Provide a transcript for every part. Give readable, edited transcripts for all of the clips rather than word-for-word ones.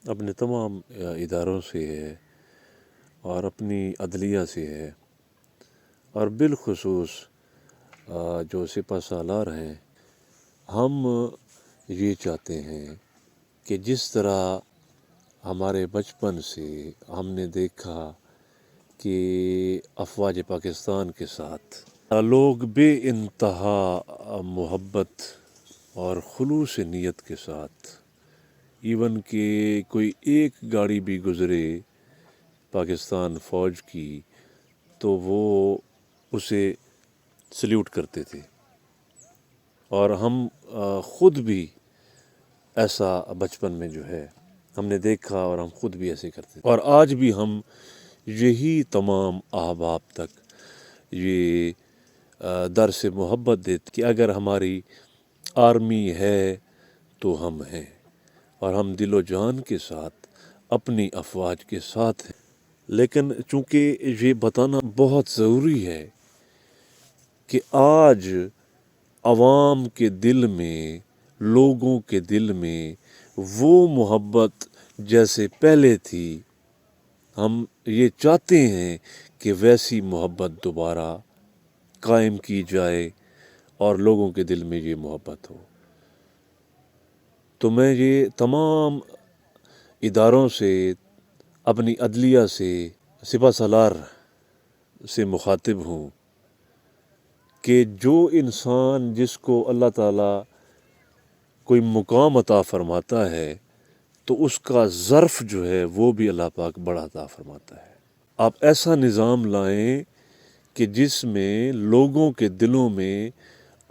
اپنے تمام اداروں سے ہے اور اپنی عدلیہ سے ہے، اور بالخصوص جو سپہ سالار ہیں، ہم یہ چاہتے ہیں کہ جس طرح ہمارے بچپن سے ہم نے دیکھا کہ افواج پاکستان کے ساتھ لوگ بے انتہا محبت اور خلوص نیت کے ساتھ، ایون کہ کوئی ایک گاڑی بھی گزرے پاکستان فوج کی تو وہ اسے سلیوٹ کرتے تھے، اور ہم خود بھی ایسا بچپن میں جو ہے ہم نے دیکھا اور ہم خود بھی ایسے کرتے تھے، اور آج بھی ہم یہی تمام احباب تک یہ درس محبت دیتے کہ اگر ہماری آرمی ہے تو ہم ہیں، اور ہم دل و جان کے ساتھ اپنی افواج کے ساتھ ہیں۔ لیکن چونکہ یہ بتانا بہت ضروری ہے کہ آج عوام کے دل میں، لوگوں کے دل میں وہ محبت جیسے پہلے تھی، ہم یہ چاہتے ہیں کہ ویسی محبت دوبارہ قائم کی جائے اور لوگوں کے دل میں یہ محبت ہو۔ تو میں یہ تمام اداروں سے، اپنی عدلیہ سے، سپہ سالار سے مخاطب ہوں کہ جو انسان جس کو اللہ تعالیٰ کوئی مقام عطا فرماتا ہے تو اس کا ظرف جو ہے وہ بھی اللہ پاک بڑا عطا فرماتا ہے۔ آپ ایسا نظام لائیں کہ جس میں لوگوں کے دلوں میں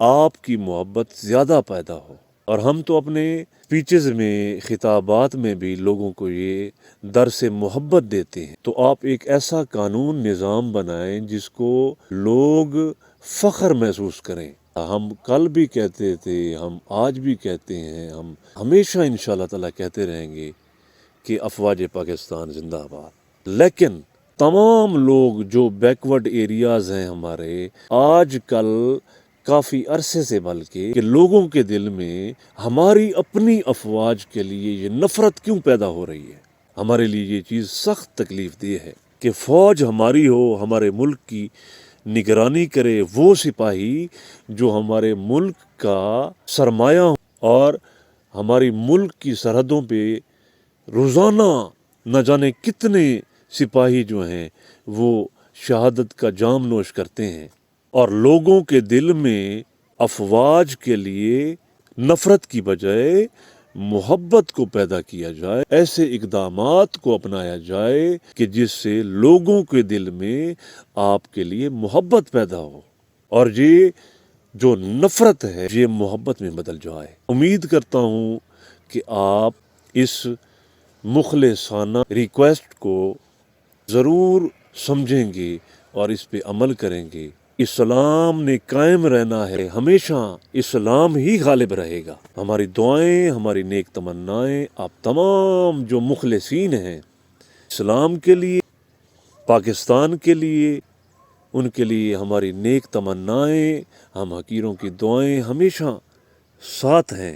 آپ کی محبت زیادہ پیدا ہو، اور ہم تو اپنے اسپیچز میں، خطابات میں بھی لوگوں کو یہ درس محبت دیتے ہیں۔ تو آپ ایک ایسا قانون نظام بنائیں جس کو لوگ فخر محسوس کریں۔ ہم کل بھی کہتے تھے، ہم آج بھی کہتے ہیں، ہم ہمیشہ انشاءاللہ تعالیٰ کہتے رہیں گے کہ افواج پاکستان زندہ باد۔ لیکن تمام لوگ جو بیکورڈ ایریاز ہیں ہمارے، آج کل کافی عرصے سے بلکہ کہ لوگوں کے دل میں ہماری اپنی افواج کے لیے یہ نفرت کیوں پیدا ہو رہی ہے۔ ہمارے لیے یہ چیز سخت تکلیف دہ ہے کہ فوج ہماری ہو، ہمارے ملک کی نگرانی کرے وہ سپاہی جو ہمارے ملک کا سرمایہ ہو، اور ہماری ملک کی سرحدوں پہ روزانہ نہ جانے کتنے سپاہی جو ہیں وہ شہادت کا جام نوش کرتے ہیں، اور لوگوں کے دل میں افواج کے لیے نفرت کی بجائے محبت کو پیدا کیا جائے۔ ایسے اقدامات کو اپنایا جائے کہ جس سے لوگوں کے دل میں آپ کے لیے محبت پیدا ہو، اور یہ جو نفرت ہے یہ محبت میں بدل جائے۔ امید کرتا ہوں کہ آپ اس مخلصانہ ریکویسٹ کو ضرور سمجھیں گے اور اس پہ عمل کریں گے۔ اسلام نے قائم رہنا ہے، ہمیشہ اسلام ہی غالب رہے گا۔ ہماری دعائیں، ہماری نیک تمنائیں آپ تمام جو مخلصین ہیں اسلام کے لیے، پاکستان کے لیے، ان کے لیے ہماری نیک تمنائیں، ہم حقیروں کی دعائیں ہمیشہ ساتھ ہیں۔